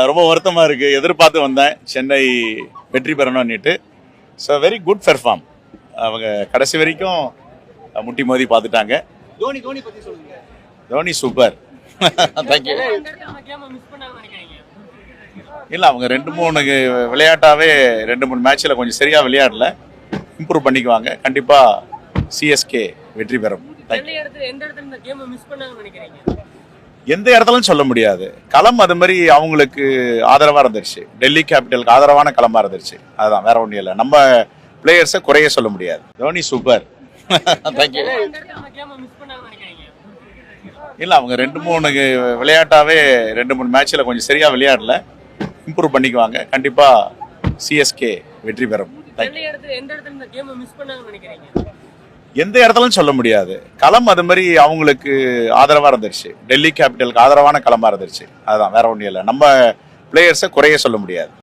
ரொம்ப வருத்தமா இருக்கு. எதிர்பார்த்து வந்தேன் சென்னை வெற்றி பெறணும்னுட்டு. So very good perform. அவங்க கடைசி வரைக்கும் முட்டி மோதி பார்த்துட்டாங்க. தோனி பத்தி சொல்லுங்க. தோனி சூப்பர். தேங்க்யூ. இல்லை, அவங்க 2-3 விளையாட்டாவே 2-3 மேட்ச்சில் கொஞ்சம் சரியா விளையாடல. இம்ப்ரூவ் பண்ணிக்குவாங்க. கண்டிப்பா சிஎஸ்கே வெற்றி பெறும். எந்த இடத்துலன்னு சொல்ல முடியாது. களம் அது மாதிரி அவங்களுக்கு ஆதரவா இருந்துருச்சு. டெல்லி கேபிட்டலுக்கு ஆதரவான களமா இருந்துருச்சு. அதுதான், வேற ஒன்றும் இல்லை. நம்ம பிளேயர்ஸை குறைய சொல்ல முடியாது. தோனி சூப்பர். தேங்க்யூ. இல்லை, அவங்க 2-3 விளையாட்டாவே 2-3 மேட்ச்சில் கொஞ்சம் சரியா விளையாடல. இம்ப்ரூவ் பண்ணிக்குவாங்க. கண்டிப்பா சிஎஸ்கே வெற்றி பெறும். எந்த இடத்துலன்னு சொல்ல முடியாது. களம் அது மாதிரி அவங்களுக்கு ஆதரவா இருந்துருச்சு. டெல்லி கேபிட்டலுக்கு ஆதரவான களமா இருந்துருச்சு. அதுதான், வேற ஒன்றும் இல்லை. நம்ம பிளேயர்ஸை குறைய சொல்ல முடியாது.